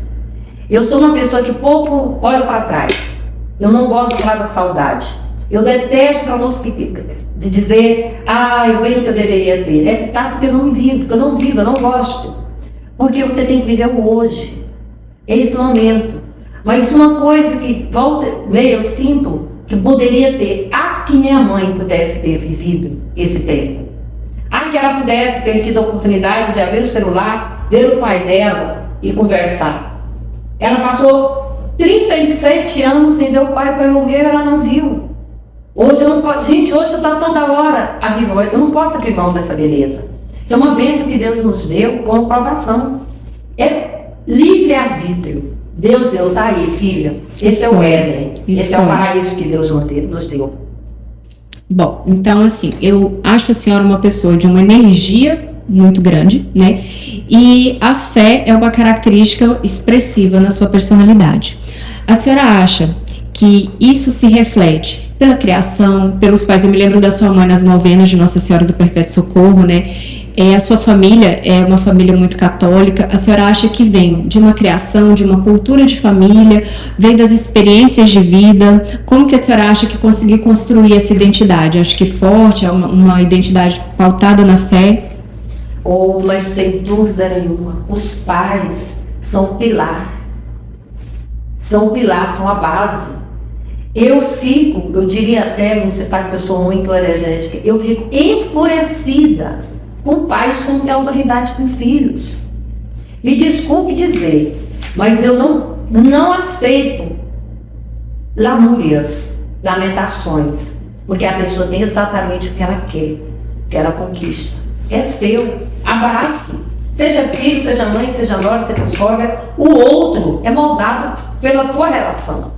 Eu sou uma pessoa que pouco olho para trás. Eu não gosto de falar da saudade. Eu detesto a música de dizer, eu bem que eu deveria ter. É porque eu não vivo, eu não gosto. Porque você tem que viver o hoje. É esse momento. Mas uma coisa que volta meio eu sinto que eu poderia ter, que minha mãe pudesse ter vivido esse tempo. Que ela pudesse ter tido a oportunidade de abrir o celular, ver o pai dela e conversar. Ela passou 37 anos sem ver o pai morrer, ela não viu. Hoje eu não posso, gente, hoje está toda hora a vivo, eu não posso abrir mão dessa beleza. Isso é uma bênção que Deus nos deu com aprovação. É livre-arbítrio. Deus deu, tá aí, filha. Esse é o Éden. Esse é o paraíso que Deus nos deu. Bom, então assim, eu acho a senhora uma pessoa de uma energia muito grande, né? E a fé é uma característica expressiva na sua personalidade. A senhora acha que isso se reflete pela criação, pelos pais? Eu me lembro da sua mãe nas novenas de Nossa Senhora do Perpétuo Socorro, né? A sua família é uma família muito católica. A senhora acha que vem de uma criação, de uma cultura de família, vem das experiências de vida? Como que a senhora acha que conseguiu construir essa identidade? Acho que forte, é uma identidade pautada na fé? Mas sem dúvida nenhuma, os pais são o pilar. São o pilar, são a base. Eu diria até, você sabe que eu sou muito energética, eu fico enfurecida com pais que não têm autoridade com filhos. Me desculpe dizer, mas eu não aceito lamúrias, lamentações, porque a pessoa tem exatamente o que ela quer, o que ela conquista. É seu, abrace. Seja filho, seja mãe, seja nora, seja sogra, o outro é moldado pela tua relação.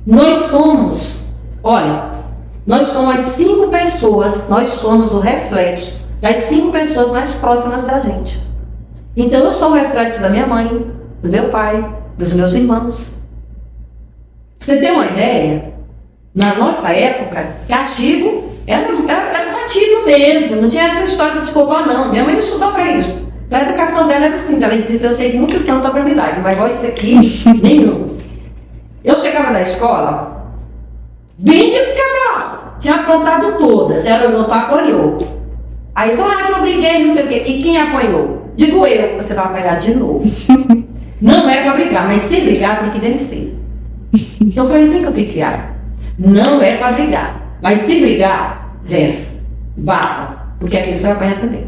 Nós somos as 5 pessoas, nós somos o reflexo das 5 pessoas mais próximas da gente. Então eu sou o reflexo da minha mãe, do meu pai, dos meus irmãos. Você tem uma ideia? Na nossa época, castigo era batido mesmo, não tinha essa história de cocô não. Minha mãe não estudou para isso. Então a educação dela era assim, ela dizia, eu sei que muito santo para me dar, não vai igual isso aqui, nenhum. Eu chegava na escola, bem descabelada, tinha aprontado todas, ela não apanhou. Aí falou, eu briguei, não sei o quê. E quem apanhou? Digo eu, você vai apanhar de novo. Não é para brigar, mas se brigar tem que vencer. Então foi assim que eu fui criada. Não é para brigar, mas se brigar, vence, bata, porque a pessoa vai apanhar também.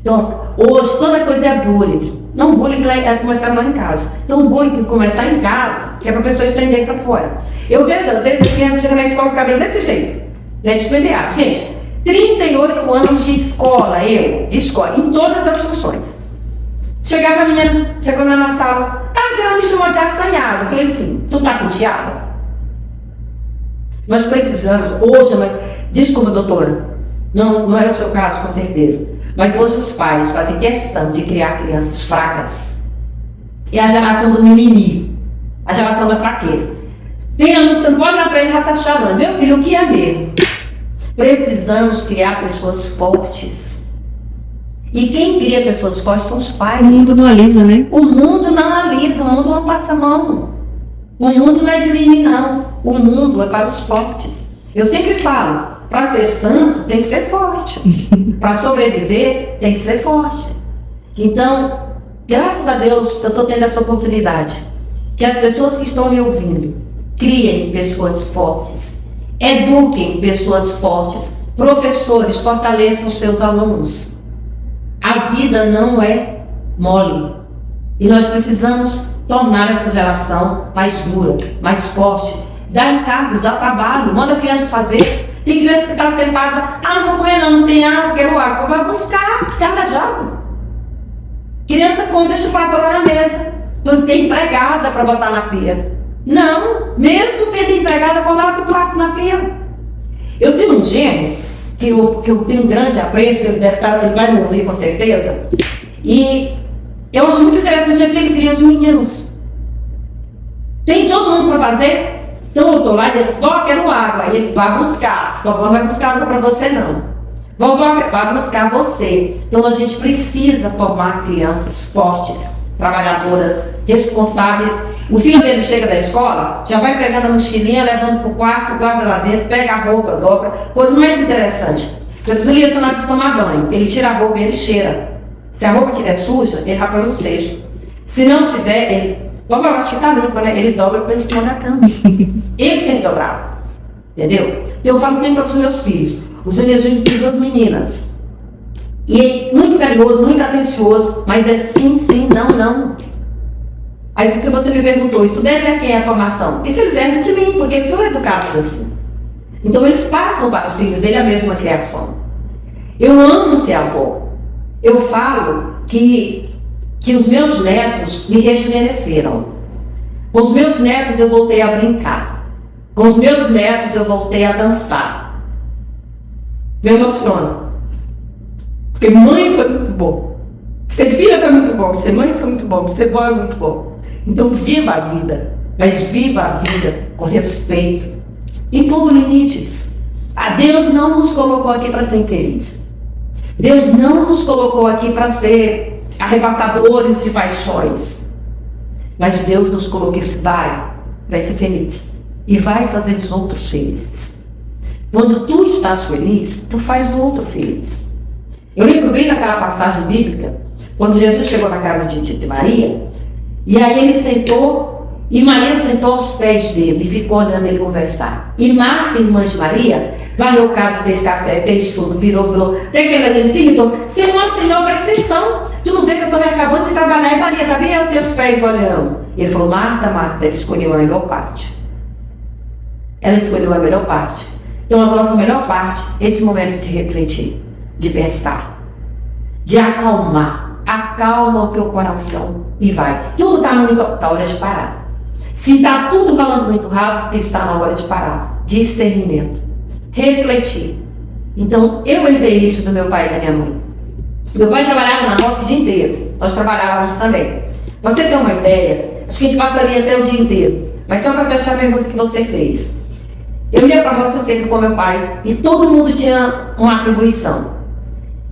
Então, hoje toda coisa é bullying. Não, o bullying começar lá em casa. Então, o bullying que começar em casa, que é para a pessoa estender para fora. Eu vejo, às vezes, a criança chega na escola com o cabelo desse jeito, né, despenteado. Gente, 38 anos de escola, em todas as funções. Chegava a menina, chegou na sala, que ela me chamou de assanhada. Eu falei assim, tu tá penteada? Nós precisamos, hoje, desculpa, doutora, não é o seu caso, com certeza. Mas hoje os pais fazem questão de criar crianças fracas. É a geração do mimimi, a geração da fraqueza. Você não pode olhar para ele e já está chamando. Meu filho, o que é mesmo? Precisamos criar pessoas fortes. E quem cria pessoas fortes são os pais. O mundo não alisa, né? O mundo não alisa, o mundo não passa a mão. O mundo não é de mim, não. O mundo é para os fortes. Eu sempre falo, para ser santo tem que ser forte. Para sobreviver tem que ser forte. Então, graças a Deus eu estou tendo essa oportunidade. Que as pessoas que estão me ouvindo criem pessoas fortes. Eduquem pessoas fortes. Professores, fortaleçam seus alunos. A vida não é mole. E nós precisamos tornar essa geração mais dura, mais forte. Dar encargos, dar trabalho, manda a criança fazer. Tem criança que está sentada, não vou comer não tem água, quero água. Vai buscar, cada jato. Criança come, deixa o prato lá na mesa. Não tem empregada para botar na pia. Não, mesmo tendo empregada, coloca o prato na pia. Eu tenho um genro que eu tenho um grande apreço, ele vai me ouvir com certeza, e eu acho muito interessante que ele cria os meninos. Tem todo mundo para fazer? Então eu estou lá e ele fala, quero água. Aí ele vai buscar. Sua avó não vai buscar água para você, não. Vovó vai buscar você. Então a gente precisa formar crianças fortes, trabalhadoras, responsáveis. O filho dele chega da escola, já vai pegando a mochilinha, levando para o quarto, guarda lá dentro, pega a roupa, dobra. Coisa mais interessante. Jesus ia na hora de tomar banho. Ele tira a roupa e ele cheira. Se a roupa estiver suja, ele rapaz no cesto. Se não tiver, ele... Vovó, acho que tá limpa, né? Ele dobra para ele tomar na cama. Ele tem que dobrar. Entendeu? Então eu falo sempre para os meus filhos. Os meus filhos têm 2 meninas. E muito carinhoso, muito atencioso, mas é sim, sim, não, não. Aí porque você me perguntou, isso deve a quem é a formação? Isso eles devem de mim, porque eles são educados assim. Então eles passam para os filhos dele a mesma criação. Eu amo ser avó. Eu falo que os meus netos me rejuvenesceram. Com os meus netos eu voltei a brincar. Com os meus netos eu voltei a dançar. Me emociona. Porque mãe foi muito bom. Ser filha foi muito bom. Ser mãe foi muito bom. Ser vó é muito bom. Então viva a vida. Mas viva a vida com respeito. Impondo limites. A Deus não nos colocou aqui para ser infeliz. Deus não nos colocou aqui para ser arrebatadores de paixões. Mas Deus nos colocou que vai ser feliz. E vai fazer os outros felizes. Quando tu estás feliz, tu faz o outro feliz. Eu lembro bem daquela passagem bíblica, quando Jesus chegou na casa de Maria, e aí ele sentou, e Maria sentou aos pés dele, e ficou olhando ele conversar. E Marta, irmã de Maria, varreu casa, fez café, fez tudo, virou. Tem aquele ali em cima, então, Senhor, presta atenção. Tu não vê que eu estou acabando de trabalhar e Maria está bem aos teus pés olhando. E ele falou, Marta, ela escolheu a melhor parte. Ela escolheu a melhor parte. Então a nossa melhor parte é esse momento de refletir, de pensar, de acalmar. Acalma o teu coração e vai. Tudo está na hora de parar. Se está tudo falando muito rápido, está na hora de parar. Discernimento. Refletir. Então, eu herdei isso do meu pai e da minha mãe. Meu pai trabalhava na roça o dia inteiro. Nós trabalhávamos também. Você tem uma ideia? Acho que a gente passaria até o dia inteiro. Mas só para fechar a pergunta que você fez. Eu ia para a roça sempre com meu pai e todo mundo tinha uma atribuição.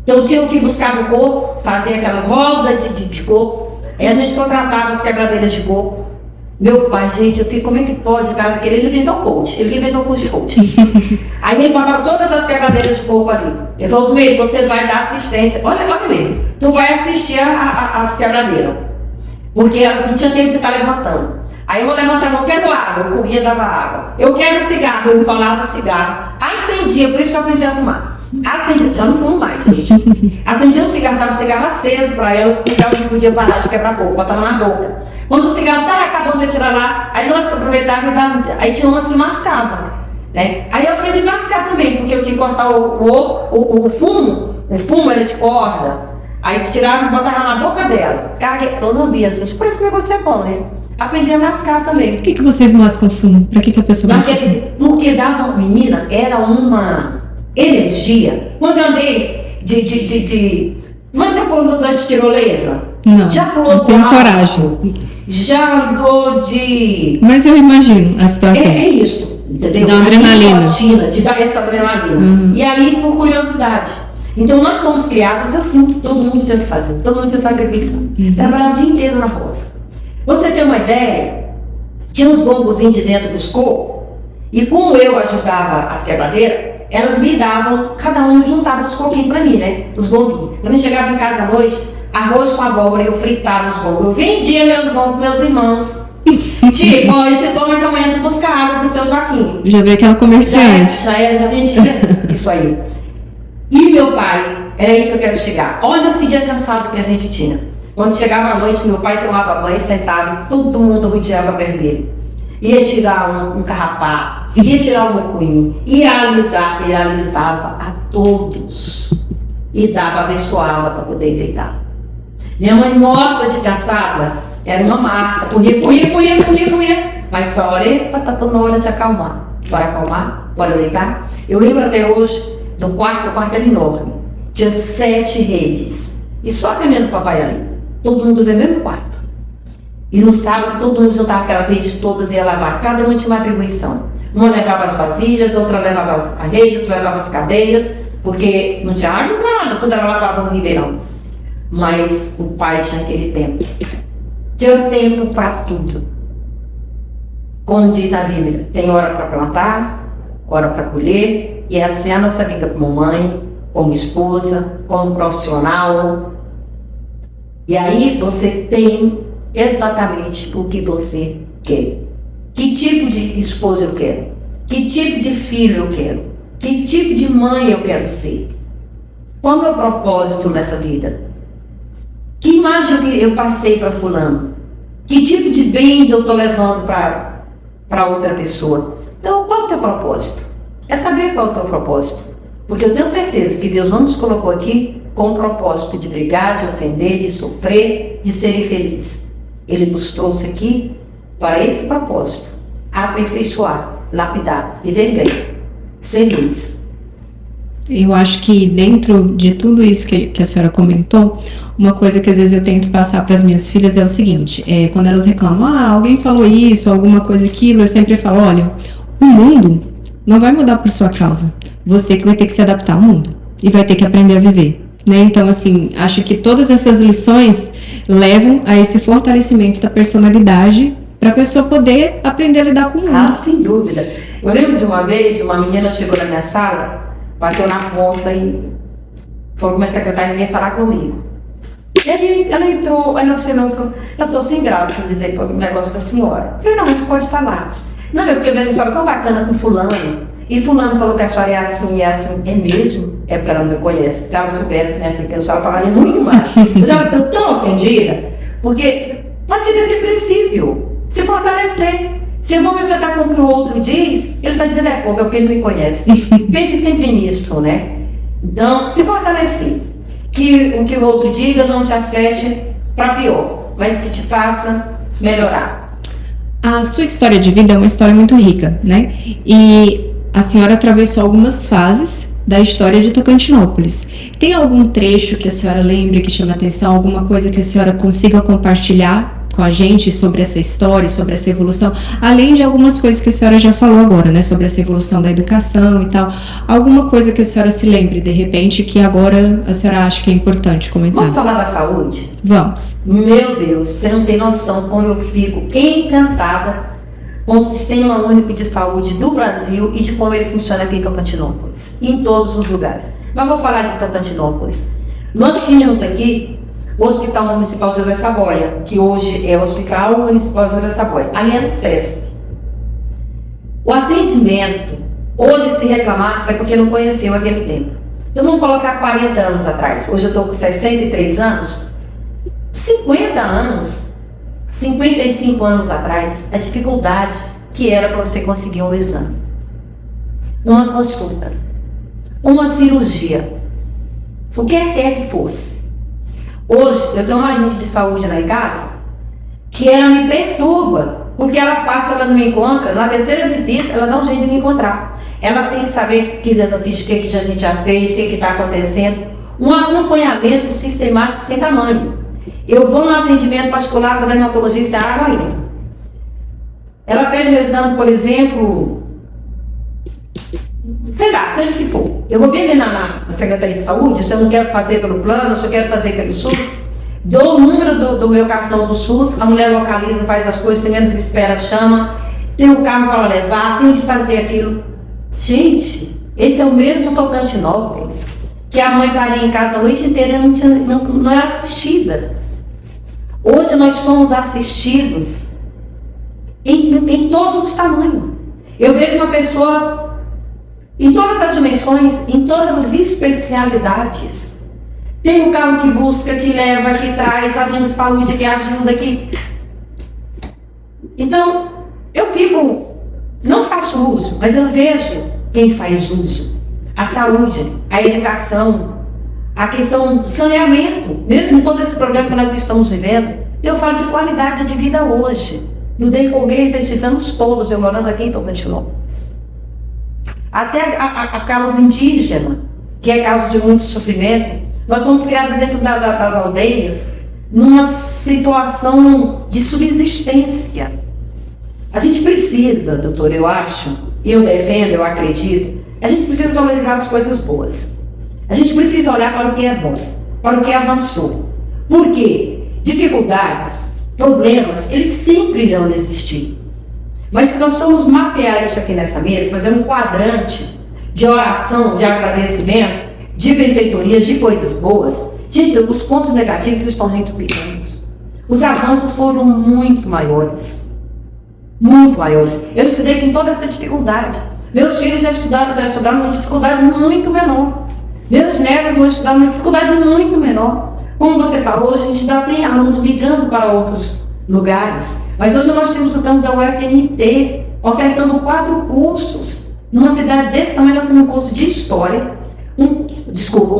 Então, tinha que buscar no coco, fazer aquela roda de coco. Aí a gente contratava as quebradeiras de coco. Meu pai, gente, eu fico, como é que pode? O cara querer, ele inventou coach. Ele inventou o coach. Aí ele botava todas as quebradeiras de coco ali. Ele falou, Osmeir, você vai dar assistência. Olha mesmo, tu vai assistir as quebradeiras. Porque elas não tinham tempo de estar levantando. Aí eu levantava, eu quero água, eu corria, dava água. Eu quero cigarro, eu enrolava o cigarro. Acendia, por isso que eu aprendi a fumar. Acendia, já não fumo mais, gente. Acendia o cigarro, dava o cigarro aceso para elas, porque elas não podiam parar de quebrar coco, botava na boca. Quando o cigarro estava acabando de tirar lá, aí nós aproveitávamos e dava. Aí tinha umas que mascavam, né? Aí eu aprendi a mascar também, porque eu tinha que cortar o fumo. O fumo era de corda. Aí tirava e botava na boca dela. Eu não via assim, parece que o negócio é bom, né? Aprendi a mascar também. Por que vocês mascam fumo? Para que a pessoa masca fumo? Porque dava, menina, era uma energia. Quando eu andei Mas já pulou de tirolesa? Não, já pulou não tenho coragem. Já andou de... Mas eu imagino a situação. É isso, entendeu? Da adrenalina. De dar essa adrenalina. E aí, por curiosidade. Então, nós fomos criados assim, todo mundo tinha que fazer. Todo mundo tinha sacrifício. Trabalhava o dia inteiro na roça. Você tem uma ideia? Tinha uns gongozinhos de dentro dos cocos. E como eu ajudava as quebradeiras, elas me davam, cada um juntava os coquinhos para mim, né? Os gonguinhos. Quando eu chegava em casa à noite, arroz com abóbora, eu fritava os gongos. Eu vendia meus gongos com meus irmãos. Tipo, ó, eu te dou mais aumento buscar água do seu Joaquim. Já veio aquela comerciante. Já vendia isso aí. E meu pai, era aí que eu quero chegar. Olha esse dia cansado que a gente tinha. Quando chegava à noite, meu pai tomava banho, sentava e todo mundo rodeava perto dele. Ia tirar um carrapato, ia tirar um mocuinho, ia alisar, ele alisava a todos. E dava, abençoava para poder deitar. Minha mãe morta de cansada, era uma marca, corria. Mas para a hora, tá toda hora de acalmar. Para acalmar, bora deitar? Eu lembro até hoje do quarto, o quarto era enorme. Tinha 7 redes. E só a caminhando do papai ali. Todo mundo no mesmo quarto. E no sábado todo mundo juntava aquelas redes todas e ia lavar. Cada uma tinha uma atribuição. Uma levava as vasilhas, outra levava a rede, outra levava as cadeiras, porque não tinha água em casa, tudo era lavado no ribeirão. Mas o pai tinha aquele tempo. Tinha tempo para tudo. Como diz a Bíblia, tem hora para plantar, hora para colher, e assim é a nossa vida como mãe, como esposa, como profissional. E aí você tem exatamente o que você quer. Que tipo de esposa eu quero? Que tipo de filho eu quero? Que tipo de mãe eu quero ser? Qual é o meu propósito nessa vida? Que imagem eu passei para fulano? Que tipo de bens eu estou levando para outra pessoa? Então, qual é o teu propósito? É saber qual é o teu propósito. Porque eu tenho certeza que Deus não nos colocou aqui com o propósito de brigar, de ofender, de sofrer, de ser infeliz. Ele nos trouxe aqui para esse propósito. Aperfeiçoar, lapidar, viver bem, ser feliz. Eu acho que dentro de tudo isso que a senhora comentou, uma coisa que às vezes eu tento passar para as minhas filhas é o seguinte, quando elas reclamam, alguém falou isso, alguma coisa aquilo, eu sempre falo, olha, o mundo não vai mudar por sua causa. Você que vai ter que se adaptar ao mundo e vai ter que aprender a viver, né? Então, assim, acho que todas essas lições levam a esse fortalecimento da personalidade para a pessoa poder aprender a lidar com o mundo. Sem dúvida. Eu lembro de uma vez, uma menina chegou na minha sala, bateu na porta e falou que minha secretária ia falar comigo. E aí ela entrou, aí nós falou, eu estou sem graça para dizer um negócio para a senhora. Eu falei, não, mas pode falar. Não, porque eu vejo a senhora tão bacana com fulano. E fulano falou que a senhora é assim, é mesmo? É porque ela não me conhece. Se ela soubesse, né, que a senhora falaria muito mais. Mas ela ficou tão ofendida, porque pode ter esse princípio, se fortalecer. Se eu vou me enfrentar com o que o outro diz, ele está dizendo pouco, é porque ele não me conhece. Pense sempre nisso, né? Então, se fortalecer. Que o que o outro diga não te afete para pior, mas que te faça melhorar. A sua história de vida é uma história muito rica, né? E a senhora atravessou algumas fases da história de Tocantinópolis. Tem algum trecho que a senhora lembre, que chame a atenção, alguma coisa que a senhora consiga compartilhar com a gente sobre essa história, sobre essa evolução, além de algumas coisas que a senhora já falou agora, né, sobre essa evolução da educação e tal, alguma coisa que a senhora se lembre, de repente, que agora a senhora acha que é importante comentar? Vamos falar da saúde? Vamos. Meu Deus, você não tem noção como eu fico encantada com o Sistema Único de Saúde do Brasil e de como ele funciona aqui em Tocantinópolis, em todos os lugares. Mas vou falar de Tocantinópolis. Nós tínhamos aqui o Hospital Municipal José Saboia, que hoje é o Hospital Municipal José Saboia, ali é no SESC. O atendimento, hoje se reclamar, é porque não conheceu aquele tempo. Então vamos colocar 40 anos atrás, hoje eu estou com 63 anos, 50 anos, 55 anos atrás, a dificuldade que era para você conseguir um exame, uma consulta, uma cirurgia, o que quer que fosse. Hoje, eu tenho uma agente de saúde lá em casa que ela me perturba, porque ela passa, ela não me encontra, na terceira visita, ela dá um jeito de me encontrar. Ela tem que saber o que a gente já fez, o que está acontecendo, um acompanhamento sistemático sem tamanho. Eu vou no atendimento particular com a dermatologista Araguaína. Ela pede meu exame, por exemplo, sei lá, seja o que for. Eu vou bem ali na Secretaria de Saúde, se eu não quero fazer pelo plano, se eu quero fazer pelo SUS, dou o número do meu cartão do SUS, a mulher localiza, faz as coisas, sem menos espera, chama, tem um carro para levar, tem que fazer aquilo. Gente, esse é o mesmo Tocantinópolis, que a mãe estaria em casa a noite inteira e não era assistida. Hoje nós somos assistidos em todos os tamanhos. Eu vejo uma pessoa em todas as dimensões, em todas as especialidades. Tem um carro que busca, que leva, que traz, agente de saúde que ajuda, que... Então, eu não faço uso, mas eu vejo quem faz uso. A saúde, a educação, a questão do saneamento, mesmo todo esse problema que nós estamos vivendo, eu falo de qualidade de vida hoje. No decorrer destes anos todos, eu morando aqui em Tocantinópolis. até a causa indígena, que é causa de muito sofrimento. Nós somos criados dentro das aldeias numa situação de subsistência. A gente precisa, doutor, eu acho, eu defendo, eu acredito, a gente precisa valorizar as coisas boas. A gente precisa olhar para o que é bom, para o que avançou. Por quê? Dificuldades, problemas, eles sempre irão existir. Mas se nós formos mapear isso aqui nessa mesa, fazer um quadrante de oração, de agradecimento, de benfeitorias, de coisas boas, gente, os pontos negativos estão muito pequenos. Os avanços foram muito maiores. Muito maiores. Eu estudei com toda essa dificuldade. Meus filhos já estudaram numa dificuldade muito menor. Meus netos vão estudar numa dificuldade muito menor. Como você falou, a gente ainda tem alunos migrando para outros lugares. Mas hoje nós temos o campo da UFNT, ofertando 4 cursos. Numa cidade desse tamanho, nós temos um curso de História, um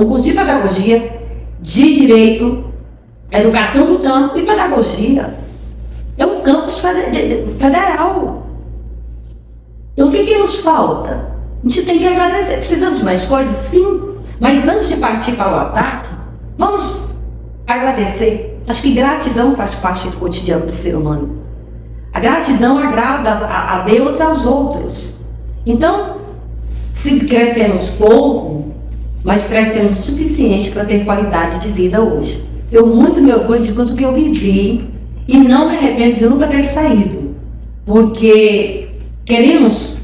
curso de Pedagogia, de Direito, Educação do Campo e Pedagogia. É um campus federal. Então, o que nos falta? A gente tem que agradecer. Precisamos de mais coisas? Sim. Mas antes de partir para o ataque, vamos agradecer. Acho que gratidão faz parte do cotidiano do ser humano. A gratidão agrada a Deus e aos outros. Então, se crescemos pouco, mas crescemos o suficiente para ter qualidade de vida hoje. Eu muito me orgulho de quanto que eu vivi e não me arrependo de nunca ter saído. Porque queremos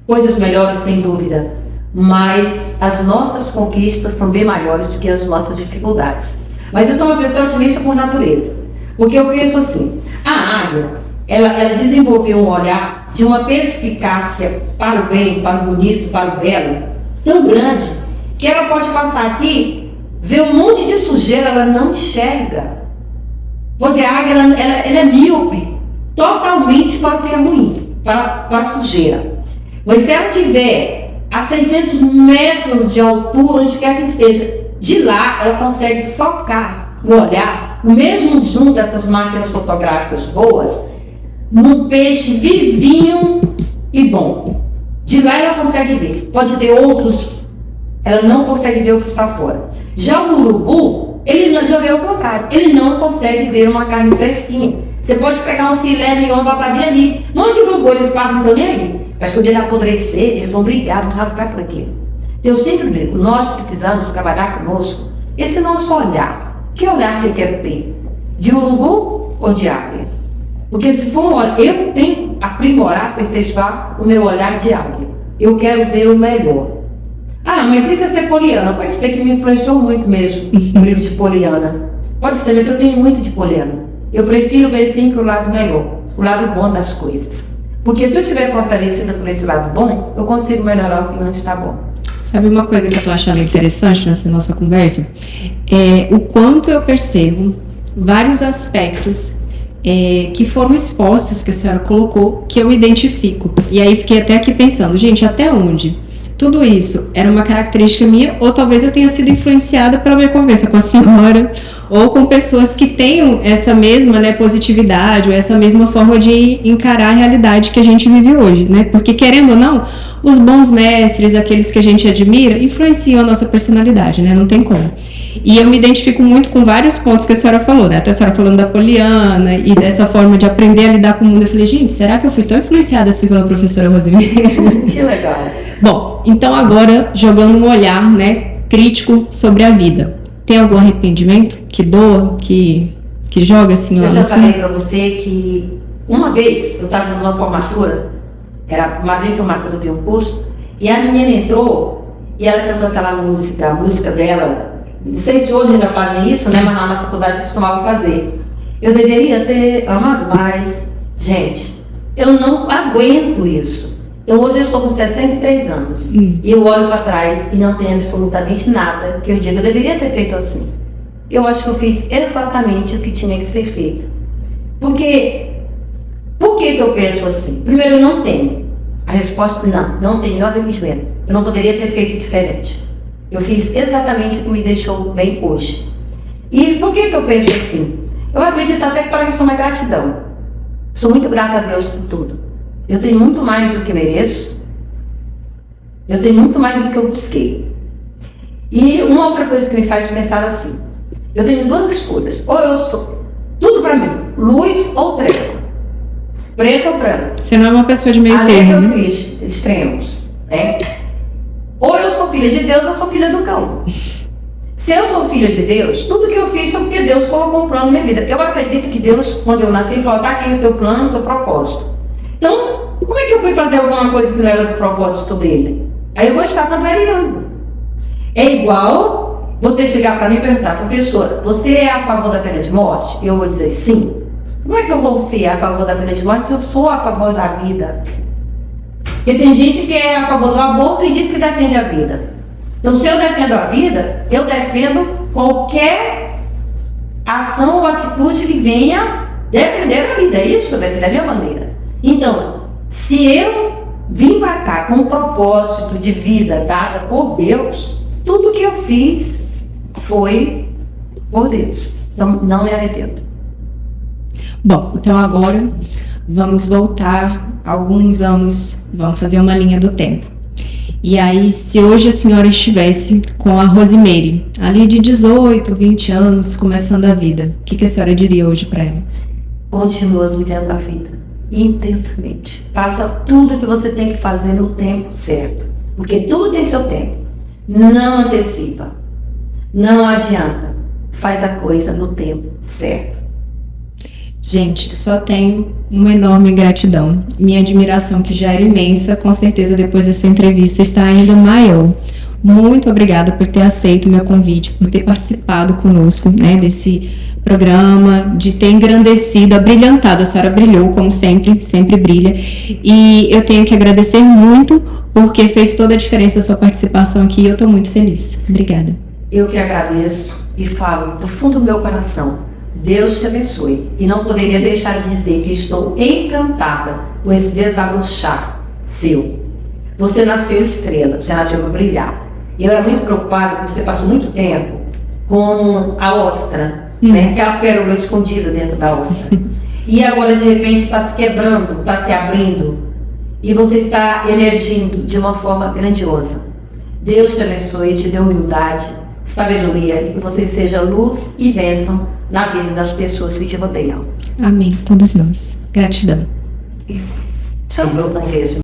coisas melhores, sem dúvida, mas as nossas conquistas são bem maiores do que as nossas dificuldades. Mas eu sou uma pessoa otimista por natureza, porque eu penso assim, a águia, ela desenvolveu um olhar de uma perspicácia para o bem, para o bonito, para o belo, tão grande, que ela pode passar aqui, ver um monte de sujeira, ela não enxerga. Porque a águia, ela é míope, totalmente para o que é ruim, para a sujeira. Mas se ela tiver a 600 metros de altura, onde quer que esteja, de lá ela consegue focar no olhar, no mesmo zoom dessas máquinas fotográficas boas, no peixe vivinho e bom. De lá ela consegue ver. Pode ter outros, ela não consegue ver o que está fora. Já o urubu, ele já vê o contrário, ele não consegue ver uma carne fresquinha. Você pode pegar um filé mignon para estar bem ali. Um monte de urubu, eles passam também aí. Mas quando ele apodrecer, eles vão brigar, vão rasgar por aquilo. Eu sempre digo, nós precisamos trabalhar conosco esse nosso olhar. Que olhar que eu quero ter? De urubu ou de águia? Porque se for um olhar, eu tenho que aprimorar, aperfeiçoar o meu olhar de águia. Eu quero ver o melhor. Ah, mas isso é ser poliana. Pode ser que me influenciou muito mesmo o livro de Poliana. Pode ser, mas eu tenho muito de Poliana. Eu prefiro ver sempre o lado melhor, o lado bom das coisas. Porque se eu estiver fortalecida por esse lado bom, eu consigo melhorar o que não está bom. Sabe uma coisa que eu estou achando interessante nessa nossa conversa? É o quanto eu percebo vários aspectos que foram expostos, que a senhora colocou, que eu identifico. E aí fiquei até aqui pensando, gente, até onde? Tudo isso era uma característica minha, ou talvez eu tenha sido influenciada pela minha conversa com a senhora, ou com pessoas que tenham essa mesma, né, positividade, ou essa mesma forma de encarar a realidade que a gente vive hoje, né? Porque, querendo ou não, os bons mestres, aqueles que a gente admira, influenciam a nossa personalidade, né? Não tem como. E eu me identifico muito com vários pontos que a senhora falou, né? Até a senhora falando da Poliana e dessa forma de aprender a lidar com o mundo. Eu falei, gente, será que eu fui tão influenciada assim pela professora Rosemary? Que legal. Bom, então agora, jogando um olhar, né, crítico sobre a vida. Tem algum arrependimento que doa, que joga assim lá? Eu já falei para você que uma vez eu estava numa formatura, era madrinha de formatura de um curso, e a menina entrou e ela cantou aquela música, a música dela, não sei se hoje ainda fazem isso, né, mas lá na faculdade costumavam fazer. Eu deveria ter amado mais. Gente, eu não aguento isso. Então hoje eu estou com 63 anos e eu olho para trás e não tenho absolutamente nada que eu diga, eu deveria ter feito assim. Eu acho que eu fiz exatamente o que tinha que ser feito. Por que eu penso assim? Primeiro, eu não tenho. A resposta, não tenho arrependimento. Eu não poderia ter feito diferente. Eu fiz exatamente o que me deixou bem hoje. E por que eu penso assim? Eu acredito até que para a questão da gratidão. Sou muito grata a Deus por tudo. Eu tenho muito mais do que mereço. Eu tenho muito mais do que eu busquei. E uma outra coisa que me faz pensar assim, eu tenho duas escolhas, ou eu sou tudo para mim, luz ou treva, preto ou branco. Você não é uma pessoa de meio termo, né? Extremos, né? Ou eu sou filha de Deus ou eu sou filha do cão. Se eu sou filha de Deus, tudo que eu fiz foi porque Deus colocou um plano na minha vida. Eu acredito que Deus, quando eu nasci, falou, tá aqui o teu plano, o teu propósito. Então, como é que eu fui fazer alguma coisa que não era do propósito dele? Aí eu vou estar trabalhando. É igual você chegar para mim e perguntar, professora, você é a favor da pena de morte? Eu vou dizer sim. Como é que eu vou ser a favor da pena de morte se eu sou a favor da vida? Porque tem gente que é a favor do aborto e diz que defende a vida. Então, se eu defendo a vida, eu defendo qualquer ação ou atitude que venha defender a vida. É isso que eu defendo, é a minha maneira. Então, se eu vim para cá com um propósito de vida dada por Deus, tudo que eu fiz foi por Deus. Então, não me arrependo. Bom, então agora vamos voltar alguns anos, vamos fazer uma linha do tempo. E aí, se hoje a senhora estivesse com a Rosemary, ali de 18, 20 anos, começando a vida, o que a senhora diria hoje para ela? Continua vivendo a vida intensamente. Faça tudo que você tem que fazer no tempo certo. Porque tudo tem seu tempo. Não antecipa. Não adianta. Faz a coisa no tempo certo. Gente, só tenho uma enorme gratidão. Minha admiração, que já era imensa, com certeza depois dessa entrevista está ainda maior. Muito obrigada por ter aceito o meu convite, por ter participado conosco, né, desse programa, de ter engrandecido, abrilhantado. A senhora brilhou, como sempre, sempre brilha. E eu tenho que agradecer muito, porque fez toda a diferença a sua participação aqui e eu estou muito feliz. Obrigada. Eu que agradeço e falo do fundo do meu coração. Deus te abençoe. E não poderia deixar de dizer que estou encantada com esse desabrochar seu. Você nasceu estrela, você nasceu para brilhar. E eu era muito preocupada porque você passou muito tempo com a ostra, né? Aquela pérola escondida dentro da ostra. E agora, de repente, está se quebrando, está se abrindo. E você está emergindo de uma forma grandiosa. Deus te abençoe, te dê humildade, sabedoria, e que você seja luz e bênção na vida das pessoas que te rodeiam. Amém, todos nós. Gratidão. Tchau, meu bom